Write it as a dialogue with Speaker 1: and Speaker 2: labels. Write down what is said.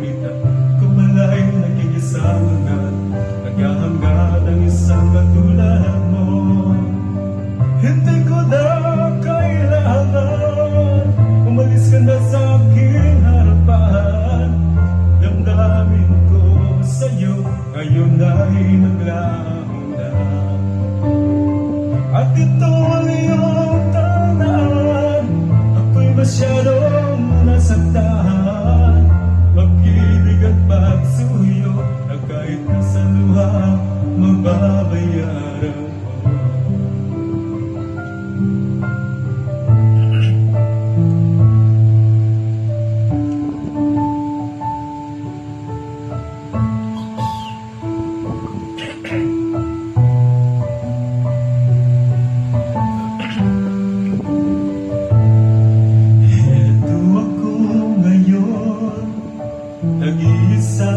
Speaker 1: ngunit kung malay naging isang na naghahangad ang isang katulad mo. Hindi ko na kailangan umalis ka na sa aking harapan. Damdamin ko sa'yo ngayon ay naglaho na. At ito ang iyong tanaan, ako'y masyadong nasaktan. Pag-ibig at pagsuyo na kahit na sa luha mababayaran mo. Nag-iisa